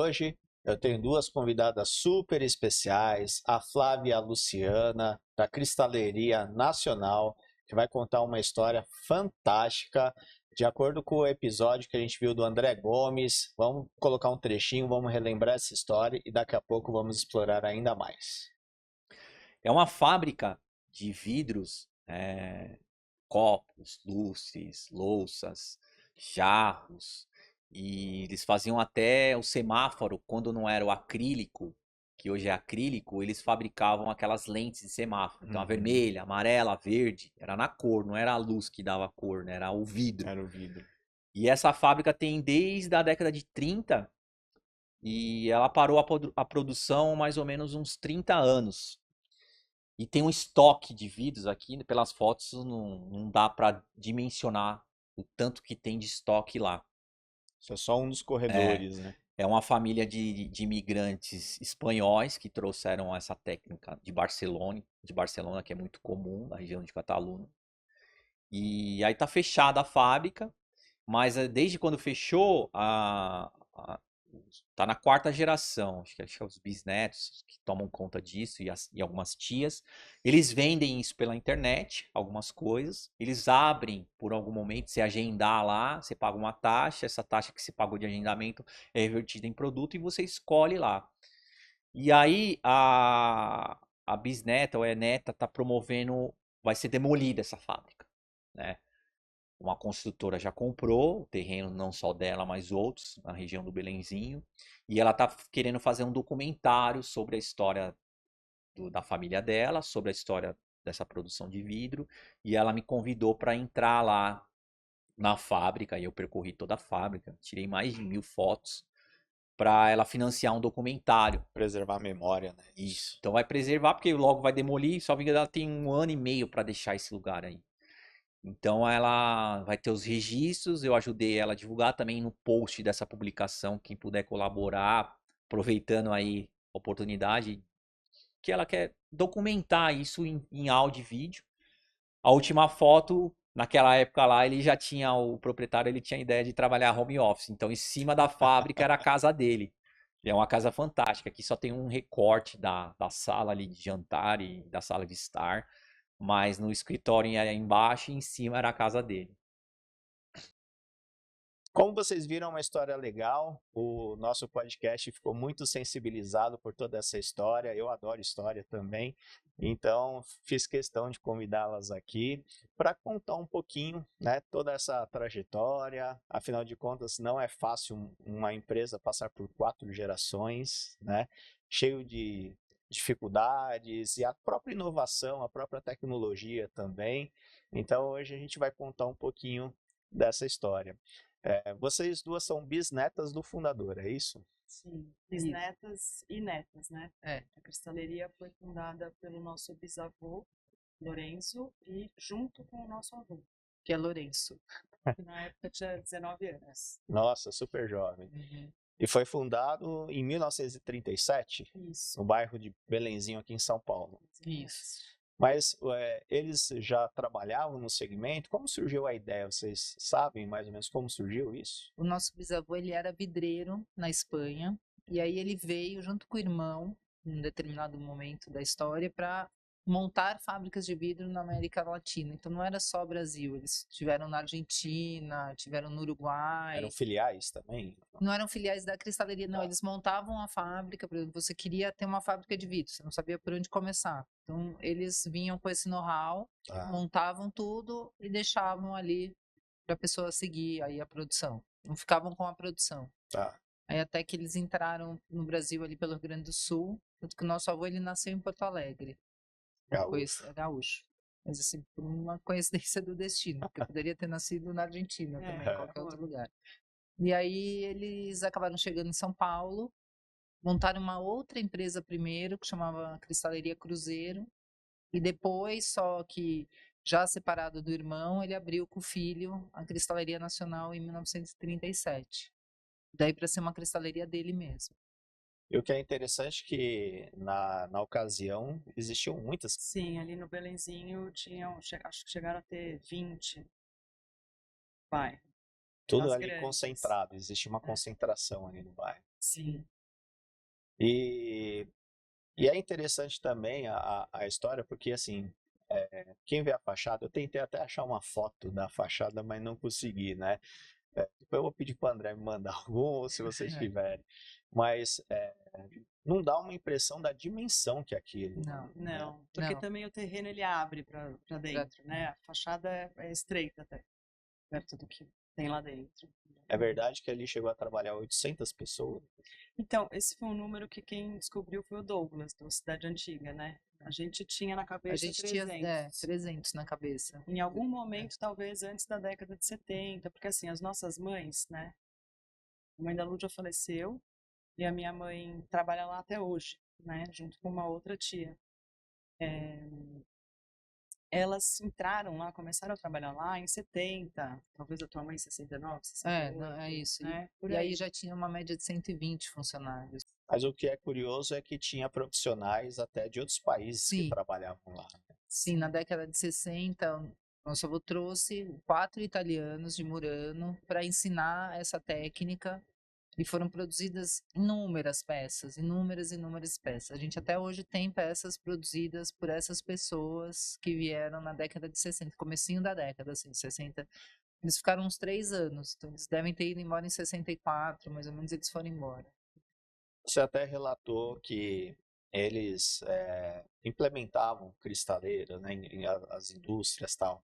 hoje eu tenho duas convidadas super especiais, a Flávia e a Luciana, da Cristaleria Nacional, que vai contar uma história fantástica, de acordo com o episódio que a gente viu do André Gomes. Vamos colocar um trechinho, vamos relembrar essa história e daqui a pouco vamos explorar ainda mais. É uma fábrica de vidros, copos, lustres, louças, jarros. E eles faziam até o semáforo, quando não era o acrílico, que hoje é acrílico, eles fabricavam aquelas lentes de semáforo. Então a vermelha, amarela, verde, era na cor, não era a luz que dava cor, né? Era o vidro. Era o vidro. E essa fábrica tem desde a década de 30 e ela parou a produção mais ou menos uns 30 anos. E tem um estoque de vidros aqui, pelas fotos não dá para dimensionar o tanto que tem de estoque lá. Isso é só um dos É, corredores, né? é uma família de imigrantes espanhóis que trouxeram essa técnica de Barcelona, que é muito comum na região de Catalunha. E aí tá fechada a fábrica, mas desde quando fechou, tá na quarta geração. Acho que é os bisnetos que tomam conta disso e algumas tias. Eles vendem isso pela internet, algumas coisas. Eles abrem por algum momento, você agendar lá, você paga uma taxa, essa taxa que você pagou de agendamento é revertida em produto e você escolhe lá. E aí a bisneta ou a neta tá promovendo, vai ser demolida essa fábrica, né? Uma construtora já comprou o terreno, não só dela, mas outros, na região do Belenzinho. E ela está querendo fazer um documentário sobre a história da família dela, sobre a história dessa produção de vidro. E ela me convidou para entrar lá na fábrica. E eu percorri toda a fábrica, tirei mais de 1000 fotos para ela financiar um documentário. Preservar a memória, né? Isso. Então vai preservar, porque logo vai demolir. Só que ela tem 1 ano e meio para deixar esse lugar aí. Então ela vai ter os registros, eu ajudei ela a divulgar também no post dessa publicação, quem puder colaborar, aproveitando aí a oportunidade, que ela quer documentar isso em áudio e vídeo. A última foto, naquela época lá, o proprietário, ele tinha a ideia de trabalhar home office, então em cima da fábrica era a casa dele. É uma casa fantástica, aqui só tem um recorte da sala ali de jantar e da sala de estar, mas no escritório aí embaixo e em cima era a casa dele. Como vocês viram, é uma história legal. O nosso podcast ficou muito sensibilizado por toda essa história. Eu adoro história também. Então, fiz questão de convidá-las aqui para contar um pouquinho, né, toda essa trajetória. Afinal de contas, não é fácil uma empresa passar por 4 gerações, né, cheio de dificuldades e a própria inovação, a própria tecnologia também. Então, hoje a gente vai contar um pouquinho dessa história. Vocês duas são bisnetas do fundador, é isso? Sim, bisnetas e netas, né? A cristaleria foi fundada pelo nosso bisavô, Lourenço, e junto com o nosso avô, que é Lourenço, que na época tinha 19 anos. Nossa, super jovem. E foi fundado em 1937, Isso. no bairro de Belenzinho, aqui em São Paulo. Isso. Mas eles já trabalhavam no segmento? Como surgiu a ideia? Vocês sabem mais ou menos como surgiu isso? O nosso bisavô, ele era vidreiro na Espanha, e aí ele veio junto com o irmão, em um determinado momento da história, para montar fábricas de vidro na América Latina. Então não era só Brasil, eles tiveram na Argentina, tiveram no Uruguai. Eram filiais também? Não eram filiais da cristaleria, não. Eles montavam a fábrica, por exemplo, você queria ter uma fábrica de vidro, você não sabia por onde começar. Então eles vinham com esse know-how, montavam tudo e deixavam ali para a pessoa seguir aí a produção. Não ficavam com a produção. Aí até que eles entraram no Brasil ali pelo Rio Grande do Sul, tanto que o nosso avô ele nasceu em Porto Alegre. Gaúcho. Mas assim, por uma coincidência do destino, porque poderia ter nascido na Argentina também, em qualquer outro lugar. E aí eles acabaram chegando em São Paulo, montaram uma outra empresa primeiro, que chamava Cristaleria Cruzeiro, e depois, só que já separado do irmão, ele abriu com o filho a Cristaleria Nacional em 1937. Daí para ser uma cristaleria dele mesmo. E o que é interessante é que na ocasião existiam muitas. Sim, ali no Belenzinho acho que chegaram a ter 20 bairros. Tudo ali concentrado, existe uma concentração ali no bairro. Sim. E, e é interessante também a história, porque assim, quem vê a fachada, eu tentei até achar uma foto da fachada, mas não consegui, né? Depois eu vou pedir para o André me mandar algum, se vocês tiverem. Mas não dá uma impressão da dimensão que é aquilo. Não, né? não. Porque também o terreno ele abre para dentro, né? A fachada é estreita até, perto do que tem lá dentro. É verdade que ali chegou a trabalhar 800 pessoas? Então, esse foi um número que quem descobriu foi o Douglas, do Cidade Antiga, né? A gente tinha na cabeça A gente 300. tinha 300 na cabeça. Em algum momento, talvez antes da década de 70, porque assim, as nossas mães, né? A mãe da Lu já faleceu e a minha mãe trabalha lá até hoje, né? Junto com uma outra tia. Elas entraram lá, começaram a trabalhar lá em 70, talvez a tua mãe em 69, 68. Não, é isso. Né? E aí já tinha uma média de 120 funcionários. Mas o que é curioso é que tinha profissionais até de outros países que trabalhavam lá. Sim, na década de 60, nosso avô trouxe 4 italianos de Murano para ensinar essa técnica e foram produzidas inúmeras peças, inúmeras peças. A gente até hoje tem peças produzidas por essas pessoas que vieram na década de 60, comecinho da década assim, de 60. Eles ficaram uns 3 anos, então eles devem ter ido embora em 64, mais ou menos eles foram embora. Você até relatou que eles implementavam cristaleira, né, as indústrias e tal.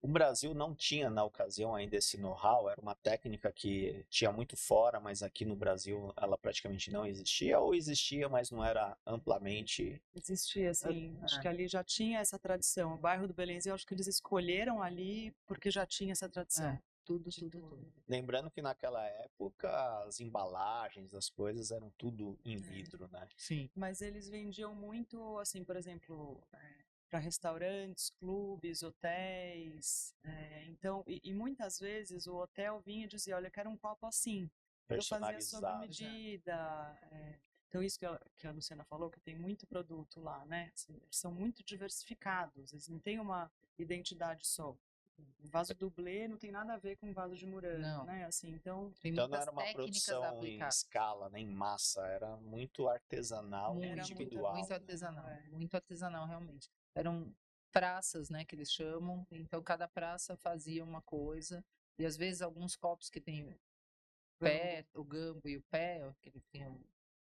O Brasil não tinha na ocasião ainda esse know-how, era uma técnica que tinha muito fora, mas aqui no Brasil ela praticamente não existia, ou existia, mas não era amplamente. Existia, sim. Acho que ali já tinha essa tradição. O bairro do Belenzinho, acho que eles escolheram ali porque já tinha essa tradição. Tudo. Lembrando que naquela época as embalagens, as coisas eram tudo em vidro, né? Sim. Mas eles vendiam muito, assim, por exemplo, para restaurantes, clubes, hotéis. Então, e muitas vezes o hotel vinha e dizia, olha, eu quero um copo assim. Eu fazia sob medida. Então, isso que a Luciana falou, que tem muito produto lá, né? Assim, eles são muito diversificados, eles não têm uma identidade só. O vaso dublê não tem nada a ver com o vaso de Murano, né? Assim, então não era uma produção em escala, nem em massa, era muito artesanal, individual. Muito artesanal, realmente. Eram praças, né, que eles chamam. Então, cada praça fazia uma coisa. E, às vezes, alguns copos que tem pé, o gambo e o pé, que ele tem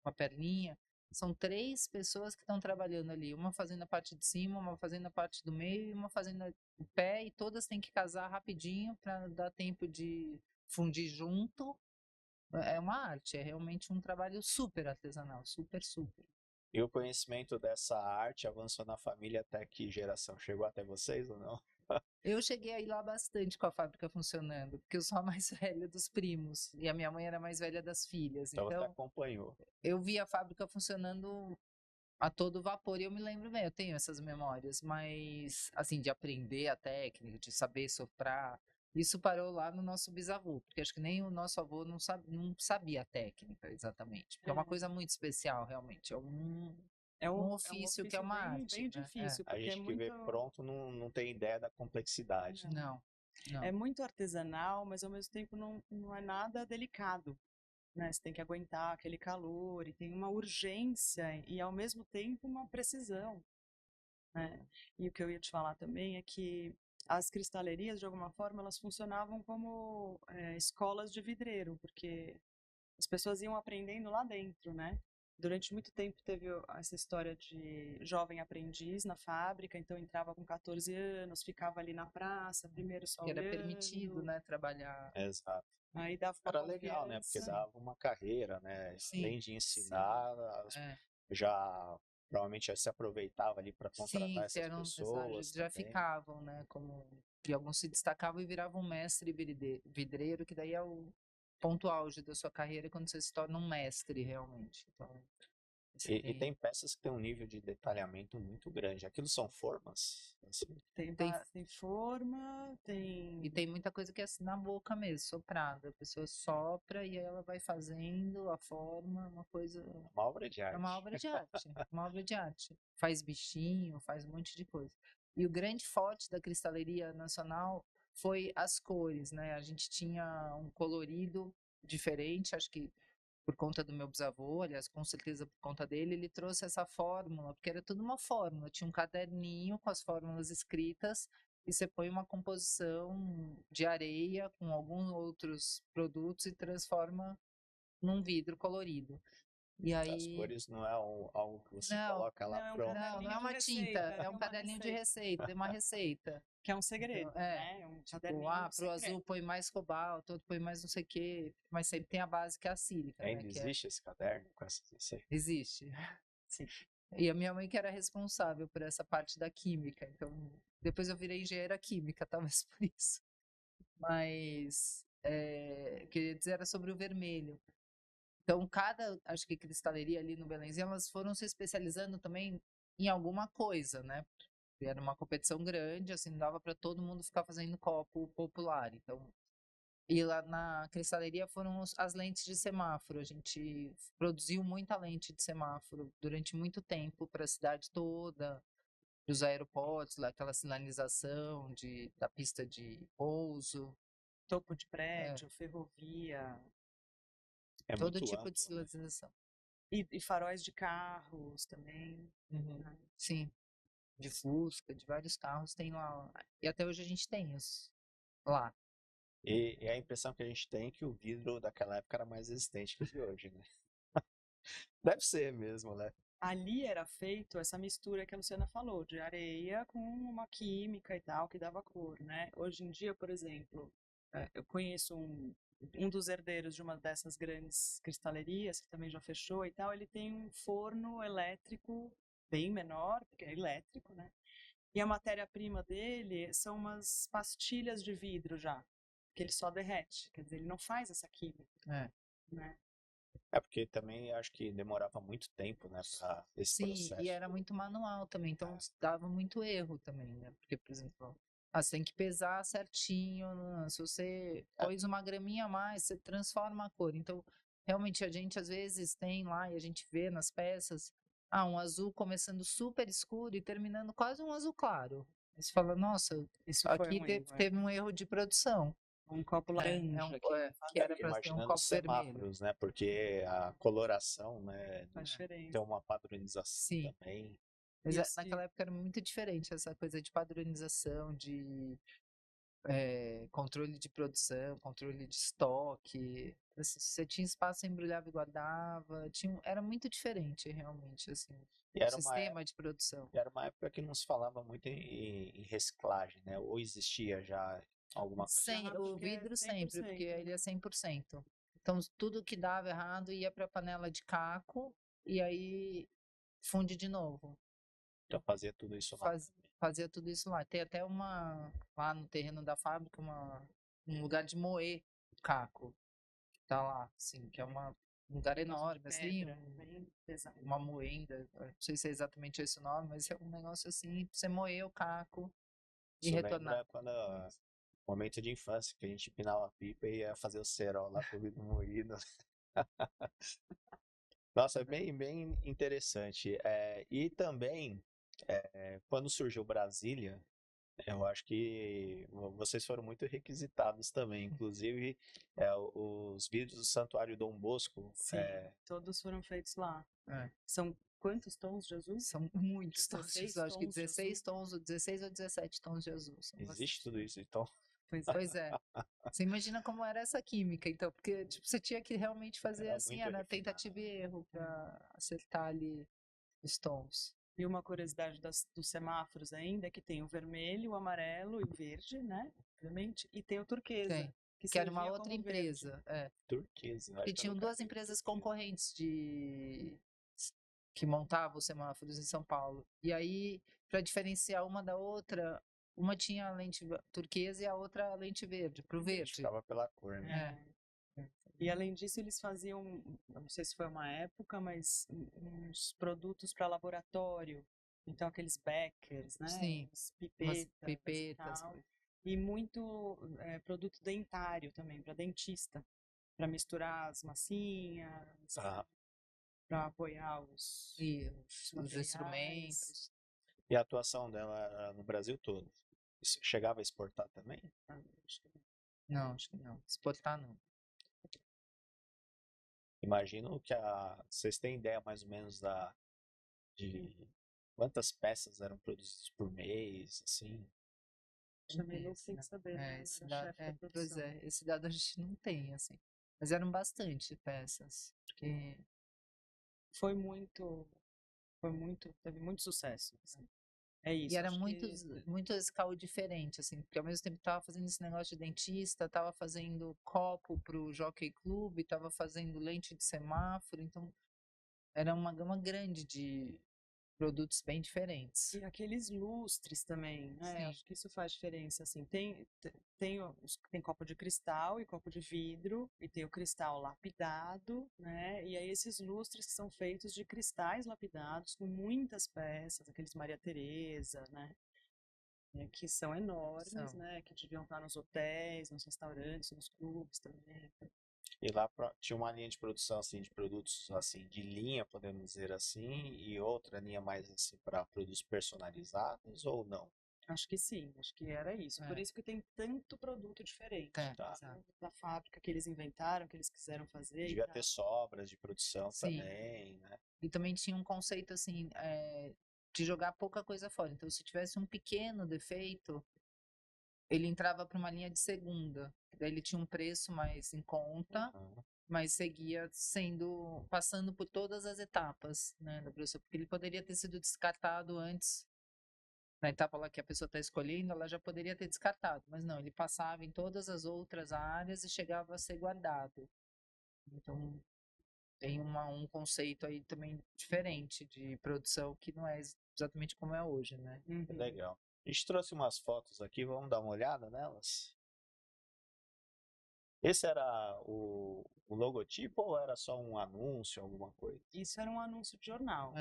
uma perninha, são 3 pessoas que estão trabalhando ali. Uma fazendo a parte de cima, uma fazendo a parte do meio e uma fazendo o pé. E todas têm que casar rapidinho para dar tempo de fundir junto. É uma arte, é realmente um trabalho super artesanal, super. E o conhecimento dessa arte avançou na família até que geração? Chegou até vocês ou não? Eu cheguei a ir lá bastante com a fábrica funcionando, porque eu sou a mais velha dos primos e a minha mãe era a mais velha das filhas. Então você acompanhou. Eu vi a fábrica funcionando a todo vapor e eu me lembro bem, eu tenho essas memórias, mas assim, de aprender a técnica, de saber soprar, isso parou lá no nosso bisavô, porque acho que nem o nosso avô não sabia a técnica exatamente, porque é uma coisa muito especial, realmente, é um ofício que é uma arte. Bem difícil. A gente que vê pronto não tem ideia da complexidade. Não. É muito artesanal, mas ao mesmo tempo não é nada delicado. Né? Você tem que aguentar aquele calor e tem uma urgência e ao mesmo tempo uma precisão. Né? E o que eu ia te falar também é que as cristalerias, de alguma forma, elas funcionavam como escolas de vidreiro, porque as pessoas iam aprendendo lá dentro, né? Durante muito tempo teve essa história de jovem aprendiz na fábrica, então entrava com 14 anos, ficava ali na praça, primeiro só olhando. Era permitido, né, trabalhar. Exato. Aí dava Era legal, né? Porque dava uma carreira, né? Além de ensinar, já provavelmente já se aproveitava ali para contratar essas pessoas. Já ficavam, né? E alguns se destacavam e viravam mestre vidreiro, que daí é o ponto auge da sua carreira quando você se torna um mestre realmente. Então, e tem peças que têm um nível de detalhamento muito grande. Aquilo são formas? Assim. Tem forma, tem... E tem muita coisa que é assim na boca mesmo, soprada. A pessoa sopra e aí ela vai fazendo a forma, uma coisa... Uma obra de arte. É uma obra de arte, uma obra de arte. Faz bichinho, faz um monte de coisa. E o grande forte da Cristaleria Nacional foi as cores, né? A gente tinha um colorido diferente, acho que por conta do meu bisavô, aliás, com certeza por conta dele, ele trouxe essa fórmula, porque era tudo uma fórmula, tinha um caderninho com as fórmulas escritas, e você põe uma composição de areia com alguns outros produtos e transforma num vidro colorido. E aí... As cores não é algo que você Não, coloca lá pronto. não é uma tinta, é um caderninho de receita, é uma receita. Que é um segredo, Então, né? Um tipo, caderninho pro azul põe mais cobalto, outro põe mais não sei o quê, mas sempre tem a base que é a sílica, né? Ainda existe esse caderno com essa receita? Existe. Sim. E a minha mãe que era responsável por essa parte da química, então depois eu virei engenheira química, talvez por isso. Mas queria dizer, era sobre o vermelho. Então, acho que cristaleria ali no Belenzinho, elas foram se especializando também em alguma coisa, né? Era uma competição grande, assim, não dava para todo mundo ficar fazendo copo popular. Então, e lá na cristaleria foram as lentes de semáforo. A gente produziu muita lente de semáforo durante muito tempo para a cidade toda, dos aeroportos, lá, aquela sinalização da pista de pouso. Topo de prédio, ferrovia. Todo muito tipo amplo, de sinalização. Né? E faróis de carros também. Né? Sim. De Fusca, de vários carros tem lá. E até hoje a gente tem os lá. E a impressão que a gente tem é que o vidro daquela época era mais resistente que o de hoje, né? Deve ser mesmo, né? Ali era feito essa mistura que a Luciana falou, de areia com uma química e tal, que dava cor, né? Hoje em dia, por exemplo, eu conheço um dos herdeiros de uma dessas grandes cristalerias, que também já fechou e tal, ele tem um forno elétrico bem menor, porque é elétrico, né? E a matéria-prima dele são umas pastilhas de vidro já, que ele só derrete, quer dizer, ele não faz essa química, né? É porque também acho que demorava muito tempo, né, para esse processo. E era muito manual também, então dava muito erro também, né? Porque, por exemplo, você tem que pesar certinho, né? Se você pôs uma graminha a mais, você transforma a cor. Então, realmente, a gente às vezes tem lá, e a gente vê nas peças, um azul começando super escuro e terminando quase um azul claro. Aí você fala, nossa, Isso aqui foi teve um erro de produção. Um copo laranja, que era para ser um copo vermelho. Né? Porque a coloração, né, diferente. tem uma padronização também. Mas naquela época era muito diferente essa coisa de padronização, de controle de produção, controle de estoque. Assim, você tinha espaço, você embrulhava e guardava. Era muito diferente, realmente, assim, o sistema de produção. E era uma época que não se falava muito em reciclagem, né? Ou existia já alguma coisa? O vidro sempre, porque ele é 100%. Então, tudo que dava errado ia para a panela de caco e aí funde de novo. Então fazia tudo isso lá. Fazia tudo isso lá. Tem até lá no terreno da fábrica, um lugar de moer caco. Tá lá, assim, que é um lugar enorme, assim, uma moenda. Não sei se é exatamente esse o nome, mas é um negócio assim, pra você moer o caco e retornar. Lembra quando momento de infância, que a gente empinava a pipa e ia fazer o cerol lá com o vidro moído. Nossa, é bem interessante. E também, quando surgiu Brasília, eu acho que vocês foram muito requisitados também. Inclusive, os vidros do Santuário Dom Bosco. Sim, todos foram feitos lá. São quantos tons de azul? São muitos tons de azul. Acho que 16 tons, 16 ou 17 tons de azul. Existe tudo isso, então? Pois é. Você imagina como era essa química, então, porque tipo, você tinha que realmente fazer assim, era tentativa e erro para acertar ali os tons. E uma curiosidade dos semáforos ainda é que tem o vermelho, o amarelo e o verde, né? Obviamente, e tem o turquesa. Que era uma outra empresa. Turquesa. E tinham duas empresas concorrentes que montavam os semáforos em São Paulo. E aí, para diferenciar uma da outra, uma tinha a lente turquesa e a outra a lente verde, para o verde. Ficava pela cor, né? E além disso, eles faziam, não sei se foi uma época, mas uns produtos para laboratório. Então, aqueles beckers, né? Sim, pipetas e muito produto dentário também, para dentista. Para misturar as massinhas, para apoiar os instrumentos. E a atuação dela era no Brasil todo? Chegava a exportar também? Não, acho que não. Exportar não. Imagino que vocês têm ideia mais ou menos de quantas peças eram produzidas por mês, assim? Também não tem que saber, né? Pois é, esse dado a gente não tem, assim. Mas eram bastante peças, porque teve muito sucesso. Assim. É isso. E era muito escala diferente, assim, porque ao mesmo tempo tava fazendo esse negócio de dentista, tava fazendo copo pro Jockey Club, tava fazendo lente de semáforo, então era uma gama grande de produtos bem diferentes. E aqueles lustres também, né? Sim. Acho que isso faz diferença, assim. Tem copo de cristal e copo de vidro, e tem o cristal lapidado, né? E aí esses lustres que são feitos de cristais lapidados com muitas peças, aqueles Maria Teresa, né? Que são enormes, né? Que deviam estar nos hotéis, nos restaurantes, nos clubes também. E lá tinha uma linha de produção assim de produtos assim de linha, podemos dizer assim, e outra linha mais assim para produtos personalizados ou não? Acho que sim, acho que era isso. Por isso que tem tanto produto diferente da fábrica que eles inventaram, que eles quiseram fazer. Devia ter sobras de produção também, né? E também tinha um conceito assim de jogar pouca coisa fora. Então, se tivesse um pequeno defeito, ele entrava para uma linha de segunda. Daí ele tinha um preço mais em conta, mas seguia passando por todas as etapas, né, da produção, porque ele poderia ter sido descartado antes, na etapa lá que a pessoa está escolhendo, ela já poderia ter descartado, mas não, ele passava em todas as outras áreas e chegava a ser guardado. Então, tem um conceito aí também diferente de produção que não é exatamente como é hoje, né? Legal. A gente trouxe umas fotos aqui, vamos dar uma olhada nelas? Esse era o logotipo ou era só um anúncio, alguma coisa? Isso era um anúncio de jornal.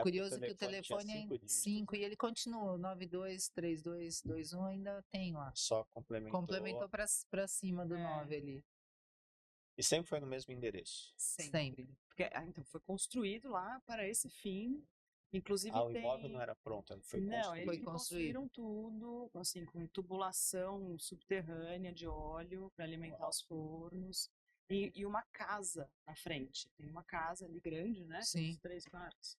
Curioso que o telefone é 5 e ele continua, 923221 ainda tem lá. Só complementou. Complementou para cima do 9 ali. E sempre foi no mesmo endereço? Sempre. Porque, então, foi construído lá para esse fim. Inclusive o imóvel não era pronto, ele foi construído. Não, eles construíram tudo, assim, com tubulação subterrânea de óleo para alimentar os fornos. E uma casa na frente. Tem uma casa ali grande, né? Sim. Os 3 quartos.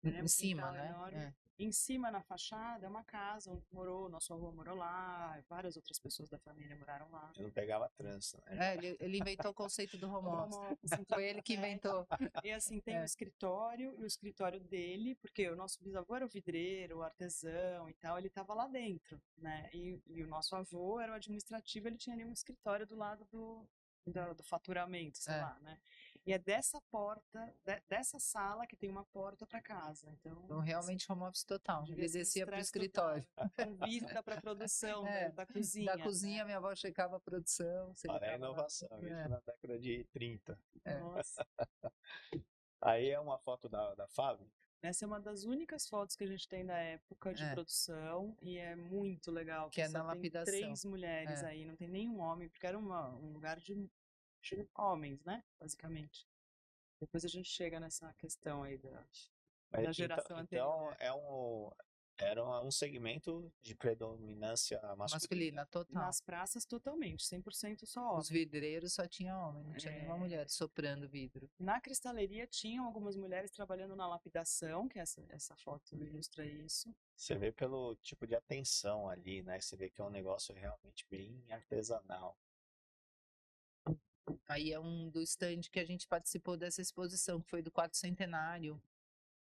Em cima, né? Em cima, na fachada, é uma casa onde nosso avô morou lá, várias outras pessoas da família moraram lá. Ele não pegava trânsito, né? Ele inventou o conceito do home office. Foi ele que inventou. E assim, tem o escritório, e o escritório dele, porque o nosso bisavô era o vidreiro, o artesão e tal, ele estava lá dentro, né? E o nosso avô era o administrativo, ele tinha ali um escritório do lado do faturamento, sei lá, né? E é dessa porta, dessa sala que tem uma porta para casa. Então, realmente home office total. Ele descia para o escritório. Com vista para a produção da cozinha. Da cozinha, minha avó checava a produção. Olha a inovação, isso na década de 30. Nossa. Aí é uma foto da fábrica? Essa é uma das únicas fotos que a gente tem da época de produção e é muito legal. Que é na lapidação. 3 mulheres aí, não tem nenhum homem, porque era um lugar de homens, né? Basicamente. Depois a gente chega nessa questão aí da geração anterior. Então era um segmento de predominância masculina. Total. Nas praças, totalmente, 100% só homem. Os vidreiros só tinha homem, não tinha nenhuma mulher soprando vidro. Na cristaleria tinham algumas mulheres trabalhando na lapidação, que essa foto ilustra isso. Você vê pelo tipo de atenção ali, né? Você vê que é um negócio realmente bem artesanal. Aí é um do stand que a gente participou dessa exposição, que foi do 4º centenário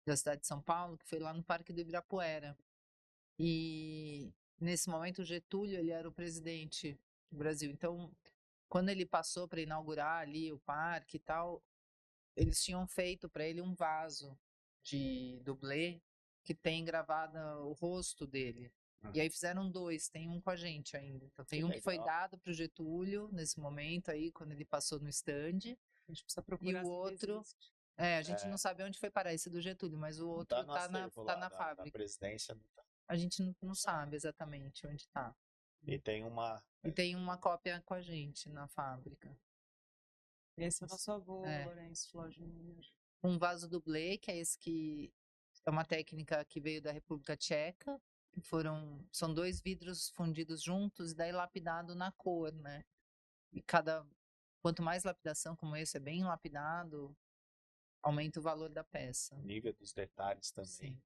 da cidade de São Paulo, que foi lá no Parque do Ibirapuera. E nesse momento o Getúlio, ele era o presidente do Brasil. Então, quando ele passou para inaugurar ali o parque e tal, eles tinham feito para ele um vaso de dublê que tem gravado o rosto dele. E aí fizeram 2, tem um com a gente ainda. Então tem um que foi dado para o Getúlio nesse momento aí, quando ele passou no stand. A gente precisa procurar. E o outro, a gente não sabe onde foi parar esse do Getúlio, mas o outro tá na fábrica. Na presidência não tá. A gente não sabe exatamente onde está. E tem uma cópia com a gente na fábrica. Esse é o nosso avô, Lourenço Flor Júnior. Um vaso dublê, que é esse que é uma técnica que veio da República Tcheca. São 2 vidros fundidos juntos e daí lapidado na cor, né? E cada quanto mais lapidação como esse, é bem lapidado, aumenta o valor da peça. O nível dos detalhes também. Sim.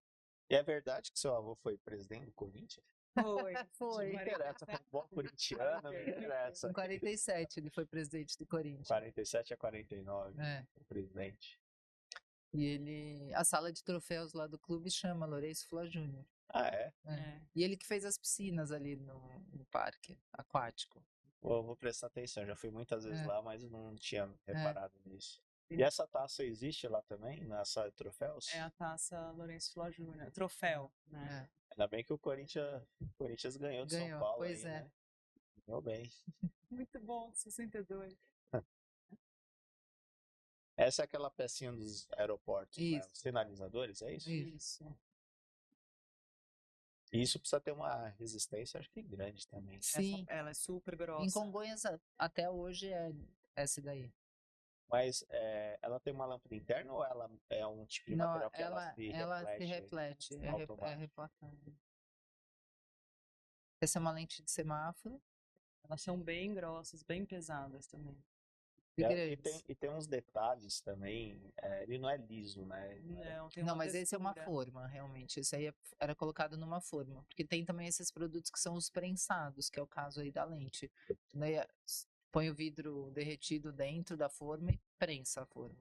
E é verdade que seu avô foi presidente do Corinthians? Foi. Foi. Não me interessa, como bom corintiano, não me interessa. Em 47 ele foi presidente do Corinthians. 47 a 49, o presidente. E a sala de troféus lá do clube chama Lourenço Flá Júnior. Ah, é? E ele que fez as piscinas ali no parque aquático. Vou prestar atenção, já fui muitas vezes lá, mas não tinha reparado nisso. E essa taça existe lá também, na sala de troféus? É a taça Lourenço Flá Júnior, troféu, né? Ainda bem que o Corinthians ganhou de São Paulo. Pois aí, né? Ganhou bem. Muito bom, 62. Essa é aquela pecinha dos aeroportos, né? Isso. Os sinalizadores, é isso? Isso. E isso precisa ter uma resistência, acho que grande também. Sim. Ela é super grossa. Em Congonhas, até hoje, é essa daí. Mas ela tem uma lâmpada interna ou ela é um tipo de material que ela se reflete? É refletável. Essa é uma lente de semáforo. Elas são bem grossas, bem pesadas também. E tem uns detalhes também, ele não é liso, né? Não, mas esse é uma forma, realmente. Esse aí era colocado numa forma. Porque tem também esses produtos que são os prensados, que é o caso aí da lente. Daí põe o vidro derretido dentro da forma e prensa a forma.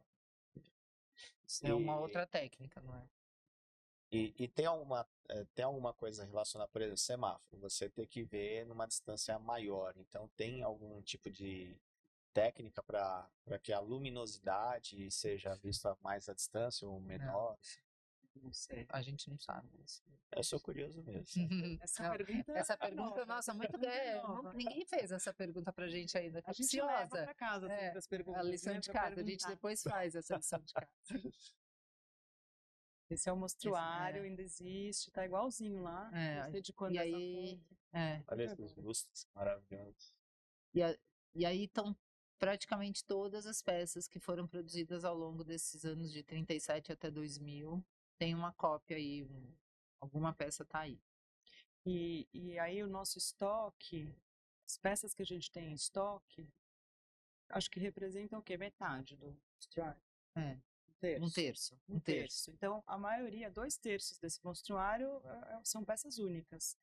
É uma outra técnica, não é? E tem alguma coisa relacionada, por exemplo, semáforo, você tem que ver numa distância maior. Então, tem algum tipo de técnica para que a luminosidade seja vista mais à distância ou menor? Não sei. A gente não sabe. Eu sou curioso mesmo. Essa pergunta nossa, muito ninguém fez essa pergunta pra gente ainda. A gente leva pra casa as perguntas. A lição de casa, a gente depois faz essa lição de casa. Esse é o mostruário, ainda existe, tá igualzinho lá. De quando e aí, olha esses lustres maravilhosos. E aí estão praticamente todas as peças que foram produzidas ao longo desses anos de 37 até 2000. Tem uma cópia aí, alguma peça tá aí. E aí o nosso estoque, as peças que a gente tem em estoque, acho que representam o quê? Metade do mostruário. Um terço. Então, a maioria, 2/3 desse mostruário são peças únicas.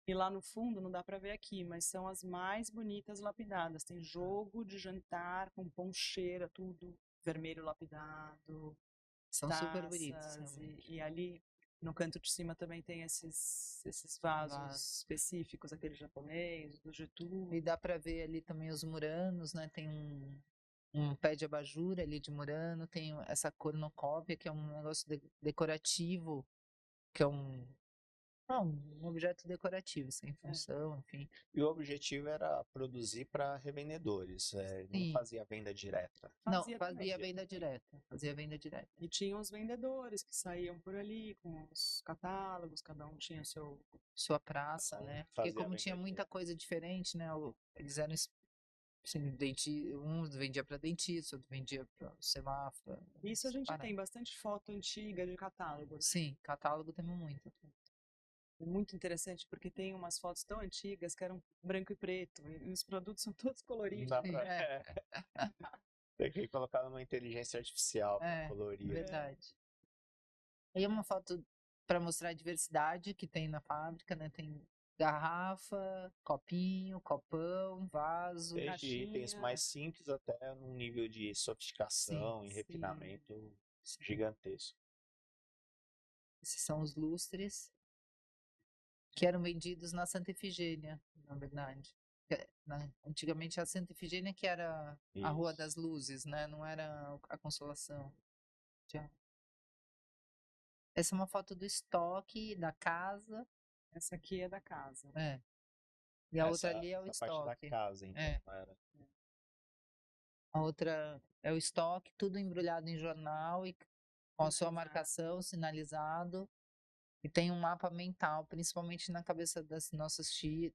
E lá no fundo, não dá para ver aqui, mas são as mais bonitas lapidadas. Tem jogo de jantar com poncheira, tudo vermelho lapidado. São super bonitas. E ali no canto de cima também tem esses vasos específicos, aquele japonês, do Getúlio. E dá para ver ali também os muranos, né? Tem um pé de abajur ali de murano, tem essa cornucópia, que é um negócio decorativo, que é um objeto decorativo, sem função, enfim. E o objetivo era produzir para revendedores, não fazia venda direta. Fazia venda direta. E tinha os vendedores que saíam por ali com os catálogos, cada um tinha sua praça, né? Porque como tinha muita coisa diferente, né? Eles eram assim, um vendia para dentista, outro vendia para semáforo. Isso a gente tem bastante foto antiga de catálogo. Né? Sim, catálogo temos muito. É muito interessante porque tem umas fotos tão antigas que eram branco e preto e os produtos são todos coloridos. Tem que colocar numa inteligência artificial para colorir. Verdade. Aí é uma foto para mostrar a diversidade que tem na fábrica, né? Tem garrafa, copinho, copão, vaso, desde itens mais simples até num nível de sofisticação e refinamento gigantesco. Esses são os lustres que eram vendidos na Santa Efigênia, na verdade. Antigamente a Santa Efigênia que era a Rua das Luzes, né? Não era a Consolação. Essa é uma foto do estoque da casa. Essa aqui é da casa. E a outra ali é o estoque. Parte da casa, então, era. A outra é o estoque, tudo embrulhado em jornal e com a sua marcação, sinalizado. E tem um mapa mental, principalmente na cabeça das nossas tias,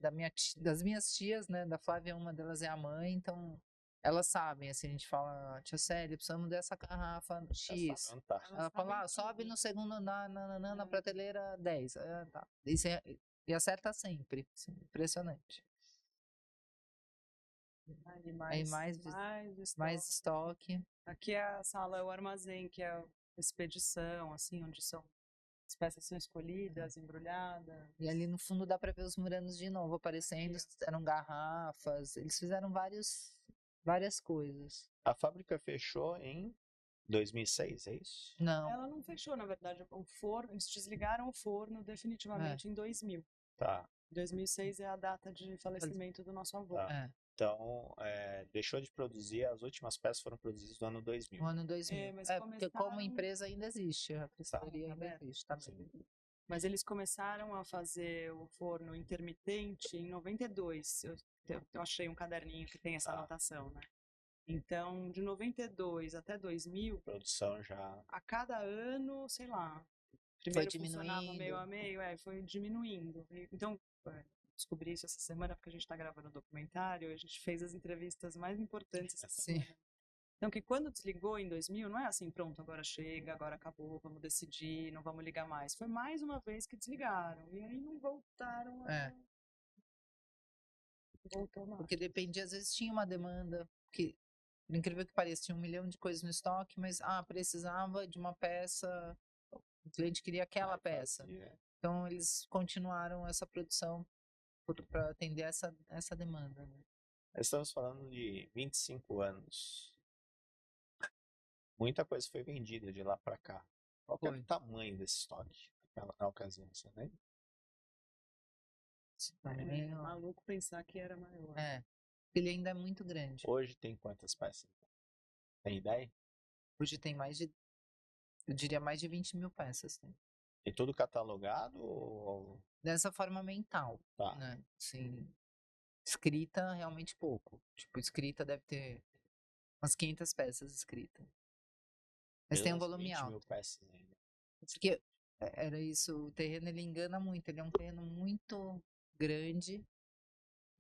das minhas tias, né? Da Flávia, uma delas é a mãe, então elas sabem, assim, a gente fala, tia Célia, precisamos dessa garrafa X. Ela fala, sobe no segundo na prateleira 10. Tá. E acerta sempre, assim, impressionante. Aí mais estoque. Aqui é a sala, é o armazém, que é a expedição, assim, onde as peças são escolhidas, embrulhadas. E ali no fundo dá para ver os muranos de novo aparecendo, eram garrafas, eles fizeram várias coisas. A fábrica fechou em 2006, é isso? Não. Ela não fechou, na verdade. O forno, eles desligaram o forno definitivamente em 2000. Tá. 2006 é a data de falecimento do nosso avô. Tá. Então, deixou de produzir, as últimas peças foram produzidas no ano 2000. No ano 2000. Mas porque como empresa ainda existe, a cristaleria ainda existe. Tá bem. Mas eles começaram a fazer o forno intermitente em 92. Eu achei um caderninho que tem essa anotação, né? Então, de 92 até 2000, produção já... A cada ano, sei lá, primeiro funcionava meio a meio, foi diminuindo. Então, descobri isso essa semana porque a gente está gravando um documentário e a gente fez as entrevistas mais importantes essa semana. Então, que quando desligou em 2000, não é assim, pronto, agora chega, agora acabou, vamos decidir, não vamos ligar mais. Foi mais uma vez que desligaram e aí não voltaram a... Voltou mais. Porque dependia, às vezes tinha uma demanda que, por incrível que pareça, tinha 1 milhão de coisas no estoque, mas precisava de uma peça, o cliente queria aquela peça. Então, eles continuaram essa produção para atender essa demanda. Né? Estamos falando de 25 anos. Muita coisa foi vendida de lá para cá. Qual que é o tamanho desse estoque na ocasião, você lembra? É maluco pensar que era maior. Ele ainda é muito grande. Hoje tem quantas peças? Tem ideia? Hoje tem eu diria mais de 20 mil peças. Né? E tudo catalogado? Ou... Dessa forma mental. Tá. Né? Sim. Escrita, realmente pouco. Tipo, escrita deve ter umas 500 peças escritas. Mas tem um volume 20 alto. mil peças ainda. Porque era isso, o terreno ele engana muito, ele é um terreno muito grande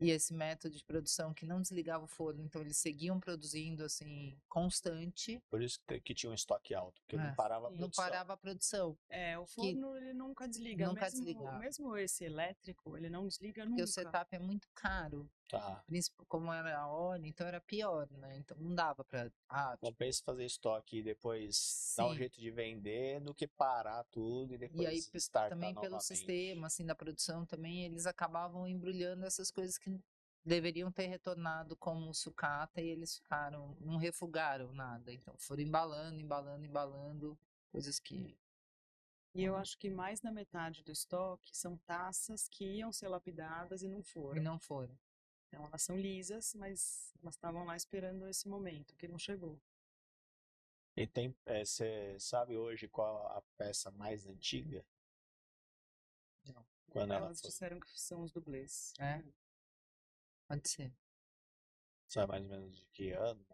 e esse método de produção que não desligava o forno, então eles seguiam produzindo assim, constante. Por isso que tinha um estoque alto, porque não parava a produção. Não parava a produção. O forno ele nunca desliga, mesmo esse elétrico, ele não desliga nunca. Porque o setup é muito caro. Tá. Como era a óleo, então era pior, né? Então não dava pra... Compensa fazer estoque e depois dar um jeito de vender do que parar tudo e depois startar também novamente. Pelo sistema, assim, da produção também, eles acabavam embrulhando essas coisas que deveriam ter retornado como sucata e eles não refugaram nada. Então foram embalando, coisas que... E eu acho que mais da metade do estoque são taças que iam ser lapidadas e não foram. Então, elas são lisas, mas elas estavam lá esperando esse momento, que não chegou. E tem, você sabe hoje qual a peça mais antiga? Não. Quando elas disseram que são os dublês. Pode ser. Sabe mais ou menos de que ano?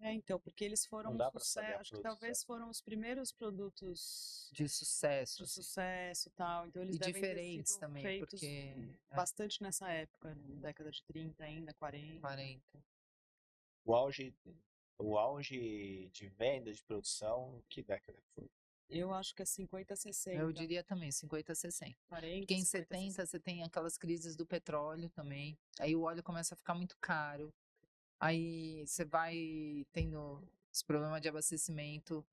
Então, porque eles foram um sucesso. Acho que talvez foram os primeiros produtos de sucesso. De sucesso e tal. Então, eles devem diferentes ter sido também, feitos porque bastante nessa época, década de 30 ainda, 40. O auge de venda, de produção, que década foi? Eu acho que é 50, 60. Eu diria também 50, 60. 40, porque em 50, 70 60. Você tem aquelas crises do petróleo também. Aí o óleo começa a ficar muito caro. Aí você vai tendo esse problema de abastecimento.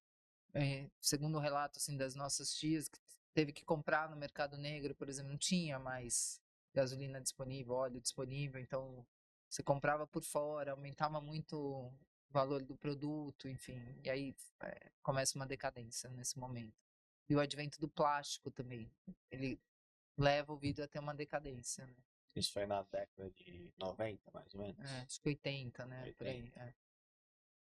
Segundo o relato assim, das nossas tias, que teve que comprar no mercado negro, por exemplo, não tinha mais gasolina disponível, óleo disponível. Então você comprava por fora, aumentava muito o valor do produto, enfim. E aí começa uma decadência nesse momento. E o advento do plástico também. Ele leva o vidro a ter uma decadência, né? Isso foi na década de 90, mais ou menos? Acho que 80, né? 80. Por aí.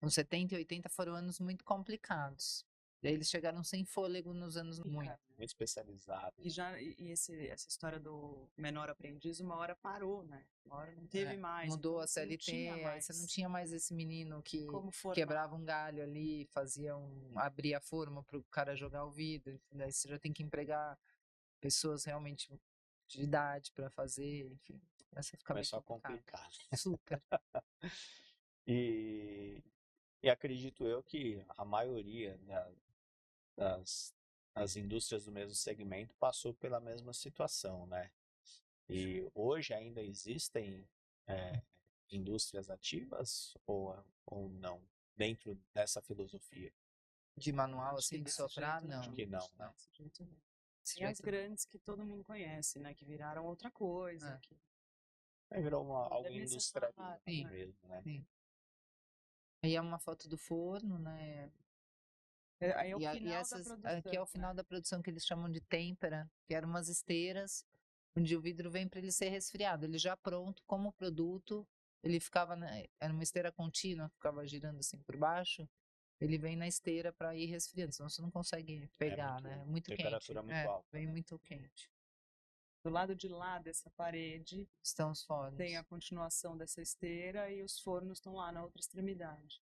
Os 70 e 80 foram anos muito complicados. E aí eles chegaram sem fôlego nos anos muito especializado. E essa história do menor aprendiz, uma hora parou, né? Uma hora não teve mais. Mudou a CLT, aí você não tinha mais esse menino que quebrava um galho ali, abria a forma para o cara jogar o vidro. Daí você já tem que empregar pessoas realmente de idade para fazer, enfim. Começou a complicar. Super. E acredito eu que a maioria das indústrias do mesmo segmento passou pela mesma situação, né? E hoje ainda existem indústrias ativas ou não, dentro dessa filosofia? De manual, assim, de soprar, não. Acho que não, né? Tem as grandes que todo mundo conhece, né? Que viraram outra coisa. Que... Virou algo industrializado mesmo, né? Sim. Aí é uma foto do forno, né? Aí é o final da produção. Aqui é o final da produção que eles chamam de têmpera, que eram umas esteiras onde o vidro vem para ele ser resfriado. Ele já pronto, como produto, ele ficava, era uma esteira contínua, ficava girando assim por baixo. Ele vem na esteira para ir resfriando, senão você não consegue pegar, né? Muito temperatura quente. muito alta. Vem muito quente. Do lado de lá dessa parede estão os fornos. Tem a continuação dessa esteira e os fornos estão lá na outra extremidade.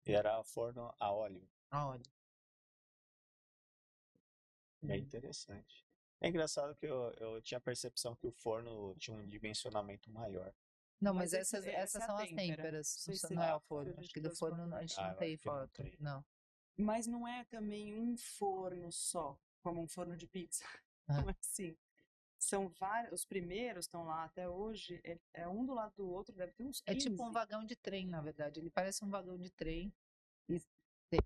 E era forno a óleo. A óleo. Bem interessante. É engraçado que eu tinha a percepção que o forno tinha um dimensionamento maior. Não, mas essas são as têmperas. Não é o forno. Acho que do forno a gente não tem foto. Não. Mas não é também um forno só, como um forno de pizza. Não é assim. São vários, os primeiros estão lá até hoje, é um do lado do outro, deve ter uns 15. É tipo um vagão de trem, na verdade. Ele parece um vagão de trem e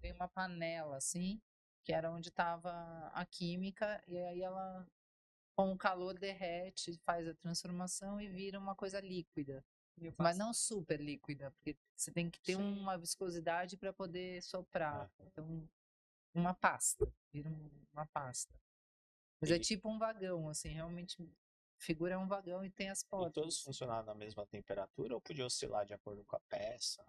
tem uma panela, assim, que era onde estava a química, e aí ela, com o calor, derrete, faz a transformação e vira uma coisa líquida. Mas não super líquida, porque você tem que ter uma viscosidade para poder soprar. Então, uma pasta, vira uma pasta. Mas é tipo um vagão, assim, realmente figura um vagão e tem as portas. E todos funcionavam na mesma temperatura ou podia oscilar de acordo com a peça?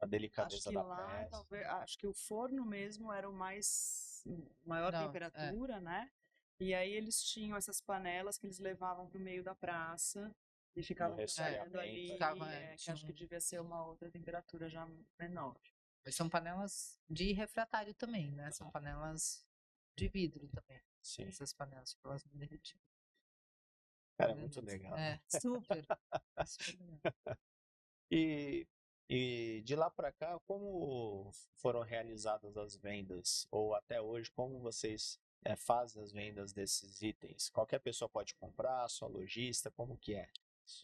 A delicadeza da peça? Talvez, acho que o forno mesmo era o maior temperatura, né? E aí eles tinham essas panelas que eles levavam para o meio da praça e ficavam trabalhando ali. Que acho que devia ser uma outra temperatura já menor. Mas são panelas de refratário também, né? São panelas de vidro também. Sim. Essas panelas, elas não derretiam. Cara, muito legal. Super. Super legal. E de lá para cá, como foram realizadas as vendas? Ou até hoje, como vocês fazem as vendas desses itens? Qualquer pessoa pode comprar, só lojista, como que é?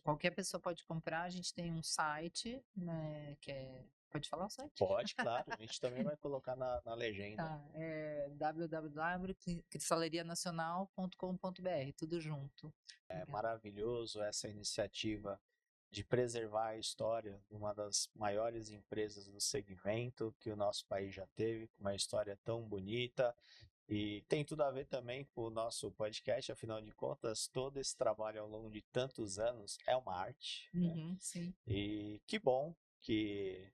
Qualquer pessoa pode comprar, a gente tem um site, né, que é... Pode falar o site? Pode, claro. A gente também vai colocar na legenda. Tá, é www.cristalerianacional.com.br, tudo junto. É maravilhoso essa iniciativa de preservar a história de uma das maiores empresas do segmento que o nosso país já teve, com uma história tão bonita. E tem tudo a ver também com o nosso podcast, afinal de contas, todo esse trabalho ao longo de tantos anos é uma arte. Né? Sim. E que bom que,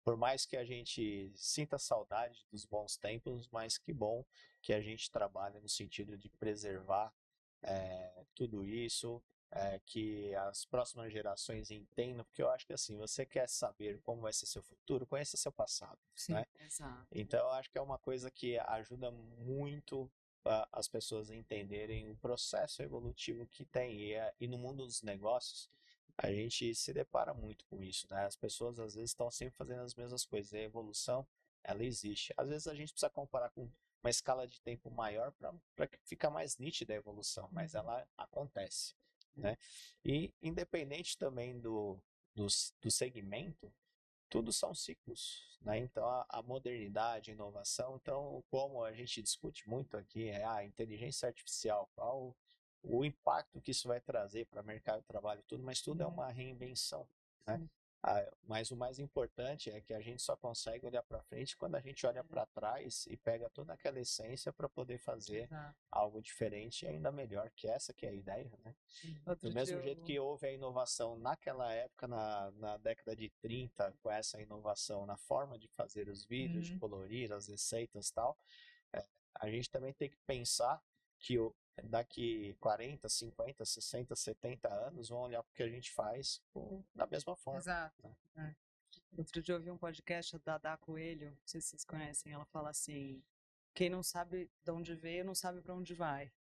por mais que a gente sinta saudade dos bons tempos, mas que bom que a gente trabalha no sentido de preservar tudo isso, que as próximas gerações entendam, porque eu acho que assim, você quer saber como vai ser seu futuro, conheça seu passado, Sim, né? Exato. Então eu acho que é uma coisa que ajuda muito as pessoas a entenderem o processo evolutivo que tem, e no mundo dos negócios a gente se depara muito com isso, né? As pessoas às vezes estão sempre fazendo as mesmas coisas, e a evolução, ela existe. Às vezes a gente precisa comparar com uma escala de tempo maior para que fica mais nítida a evolução, mas ela acontece, né? E independente também do segmento, tudo são ciclos, né? Então a modernidade, a inovação, então como a gente discute muito aqui é a inteligência artificial, qual o impacto que isso vai trazer para o mercado de trabalho e tudo, mas tudo é uma reinvenção, né? Mas o mais importante é que a gente só consegue olhar para frente quando a gente olha para trás e pega toda aquela essência para poder fazer algo diferente e ainda melhor, que essa que é a ideia, né? Do mesmo jeito que houve a inovação naquela época, na década de 30, com essa inovação na forma de fazer os vídeos, de colorir as receitas e tal, a gente também tem que pensar que daqui 40, 50, 60, 70 anos vão olhar para o que a gente faz da mesma forma. Exato. Né? Outro dia eu ouvi um podcast da Dá Coelho, não sei se vocês conhecem, ela fala assim, quem não sabe de onde veio, não sabe para onde vai.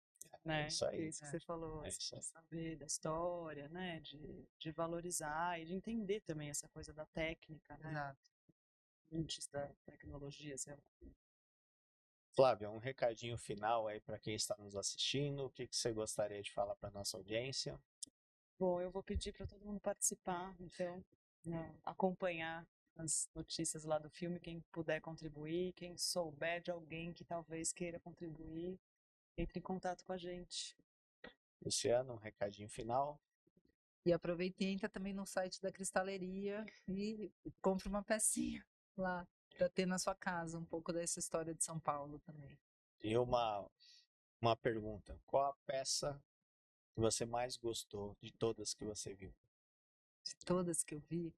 Né? Isso aí. É isso que você falou, de saber da história, né? De valorizar e de entender também essa coisa da técnica, né? Exato. Antes da tecnologia, sei lá. Flávia, um recadinho final aí para quem está nos assistindo, o que você gostaria de falar para nossa audiência? Bom, eu vou pedir para todo mundo participar, então, né, acompanhar as notícias lá do filme, quem puder contribuir, quem souber de alguém que talvez queira contribuir, entre em contato com a gente. Luciano, um recadinho final. E aproveite e entra também no site da Cristaleria e compre uma pecinha lá para ter na sua casa um pouco dessa história de São Paulo também. E uma pergunta: qual a peça que você mais gostou de todas que você viu? De todas que eu vi,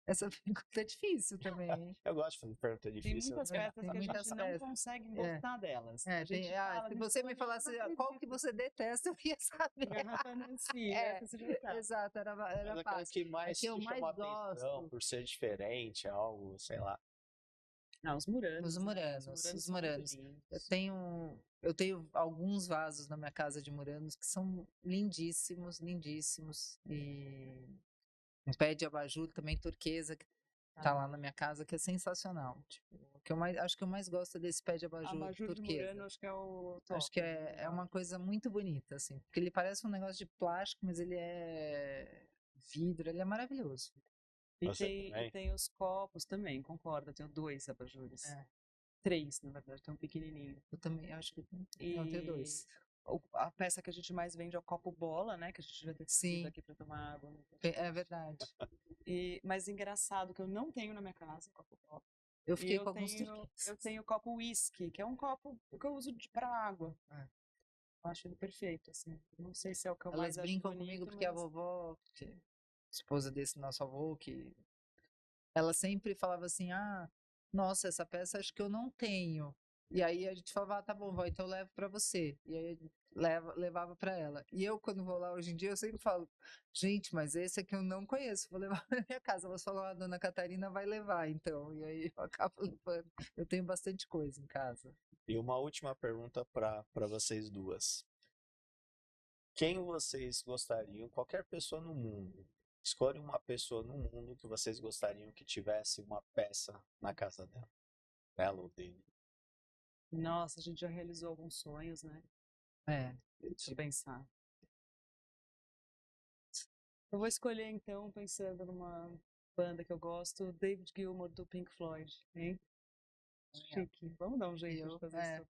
essa pergunta é difícil também, hein? Eu gosto de fazer pergunta Tem difícil. muitas peças Tem que a muitas gente não peças. consegue gostar delas. A gente Se fala, você me falasse qual que você detesta, eu ia saber. Garrafa Nancy, É, essa você já sabe. exato, era Mas aquela fácil. que mais que eu te mais chamou a atenção gosto. por ser diferente, algo, sei lá. Não, os Muranos. Os né? Muranos, Os os são muito Muranos. lindos. Eu tenho alguns vasos na minha casa de Muranos que são lindíssimos, lindíssimos. E um pé de abajur também turquesa que tá lá na minha casa, que é sensacional. Tipo, o que eu mais, acho que eu mais gosto é desse pé de abajur Abajur de turquesa. Murano, acho que é o top. Acho que é uma coisa muito bonita, assim, porque ele parece um negócio de plástico, mas ele é vidro, ele é maravilhoso. E tem os copos também, concordo. Eu tenho 2 abajures. 3, na verdade, tem um pequenininho. Eu também acho que eu tenho 2. A peça que a gente mais vende é o copo bola, né? Que a gente vai ter trazido aqui para tomar água. É verdade. Mas engraçado que eu não tenho na minha casa copo bola. Eu fiquei com alguns Eu tenho copo whisky, que é um copo que eu uso para água. Eu acho ele perfeito, assim. Não sei se é o que eu mais acho bonito. Elas brincam comigo porque a vovó, esposa desse nosso avô, que ela sempre falava assim, nossa, essa peça acho que eu não tenho. E aí a gente falava, tá bom, vó, então eu levo para você. E aí levava para ela. E eu, quando vou lá hoje em dia, eu sempre falo, gente, mas esse aqui eu não conheço, vou levar na minha casa. Elas falam, a dona Catarina vai levar, então. E aí eu acabo levando. Eu tenho bastante coisa em casa. E uma última pergunta para vocês duas. Quem vocês gostariam, qualquer pessoa no mundo, escolhe uma pessoa no mundo que vocês gostariam que tivesse uma peça na casa dela ou dele. Nossa, a gente já realizou alguns sonhos, né? Deixa eu pensar. Eu vou escolher, então, pensando numa banda que eu gosto, David Gilmour, do Pink Floyd, hein? Chique. Vamos dar um jeito de fazer isso.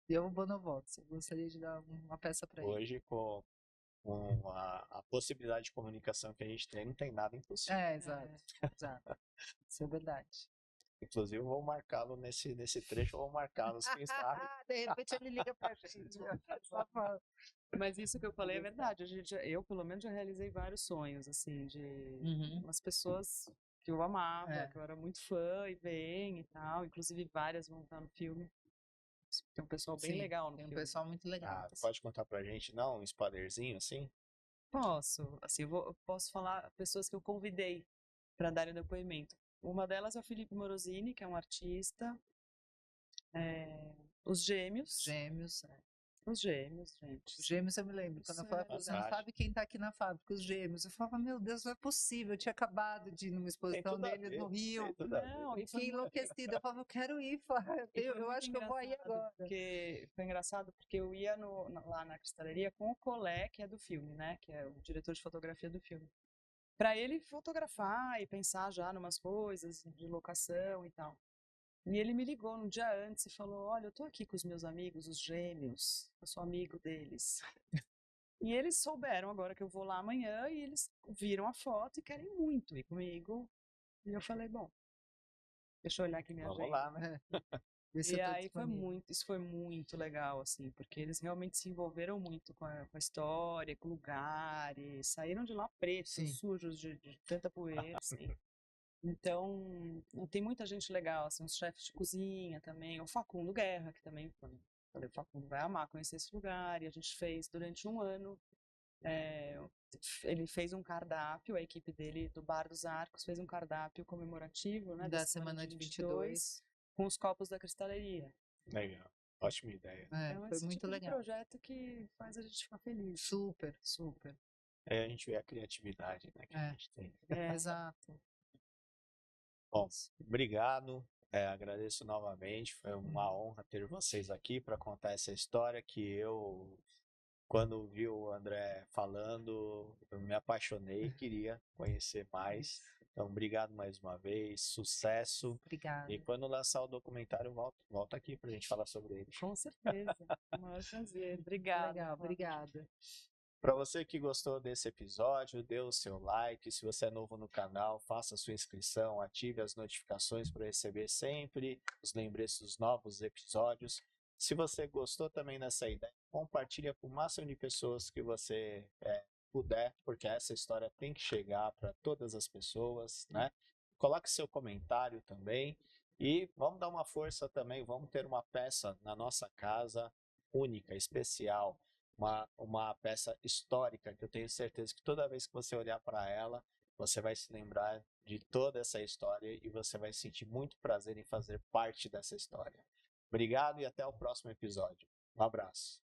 Eu vou no voto. Eu gostaria de dar uma peça para ele. Hoje, com a possibilidade de comunicação que a gente tem, não tem nada impossível. Exato. Isso é verdade. Inclusive, eu vou marcá-lo nesse trecho, eu vou marcá-los, quem sabe. De repente ele liga pra gente. Mas isso que eu falei é verdade. Eu, pelo menos, já realizei vários sonhos, assim, de umas pessoas que eu amava, que eu era muito fã e vem e tal. Inclusive, várias vão estar no filme. Tem um pessoal bem legal no filme. Tem um pessoal muito legal. Pode contar pra gente, não? Um spoilerzinho, assim? Posso. Assim, eu posso falar pessoas que eu convidei para darem depoimento. Uma delas é o Felipe Morosini, que é um artista. Os Gêmeos. Os Gêmeos, gente. Os Gêmeos eu me lembro. Quando eu falava, você não sabe quem tá aqui na fábrica, os Gêmeos. Eu falava, meu Deus, não é possível. Eu tinha acabado de ir numa exposição deles no Rio. Não, e fiquei enlouquecida. Eu falava, eu quero ir, Flávia. Eu acho que eu vou aí agora. Foi engraçado porque eu ia lá na cristaleria com o Colé, que é do filme, né? Que é o diretor de fotografia do filme. Para ele fotografar e pensar já numas coisas de locação e tal. E ele me ligou no dia antes e falou, olha, eu tô aqui com os meus amigos, os Gêmeos, eu sou amigo deles. E eles souberam agora que eu vou lá amanhã e eles viram a foto e querem muito ir comigo. E eu falei, bom, deixa eu olhar aqui minha agenda. Vamos lá, né? E aí isso foi muito legal, assim, porque eles realmente se envolveram muito com a história, com lugares, saíram de lá pretos, sujos de tanta poeira, assim. Então, tem muita gente legal, assim, os chefes de cozinha também, o Facundo Guerra, que também, falei, o Facundo vai amar conhecer esse lugar, e a gente fez durante um ano, ele fez um cardápio, a equipe dele do Bar dos Arcos fez um cardápio comemorativo, né, da semana de 22, com os copos da cristaleria. Legal, ótima ideia. Então, foi esse muito tipo legal. de projeto que faz a gente ficar feliz. Super. A gente vê a criatividade, né, que a gente tem. Exato. Bom, obrigado. Agradeço novamente. Foi uma honra ter vocês aqui para contar essa história que eu quando vi o André falando, eu me apaixonei e queria conhecer mais. Então, obrigado mais uma vez, sucesso. Obrigada. E quando lançar o documentário, volta aqui para a gente falar sobre ele. Com certeza, o maior prazer. Obrigada. Legal, obrigada. Para você que gostou desse episódio, dê o seu like. Se você é novo no canal, faça a sua inscrição, ative as notificações para receber sempre os lembretes dos novos episódios. Se você gostou também dessa ideia, compartilha com o máximo de pessoas que você puder, porque essa história tem que chegar para todas as pessoas, né? Coloque seu comentário também e vamos dar uma força também, vamos ter uma peça na nossa casa única, especial, uma peça histórica que eu tenho certeza que toda vez que você olhar para ela, você vai se lembrar de toda essa história e você vai sentir muito prazer em fazer parte dessa história. Obrigado e até o próximo episódio. Um abraço.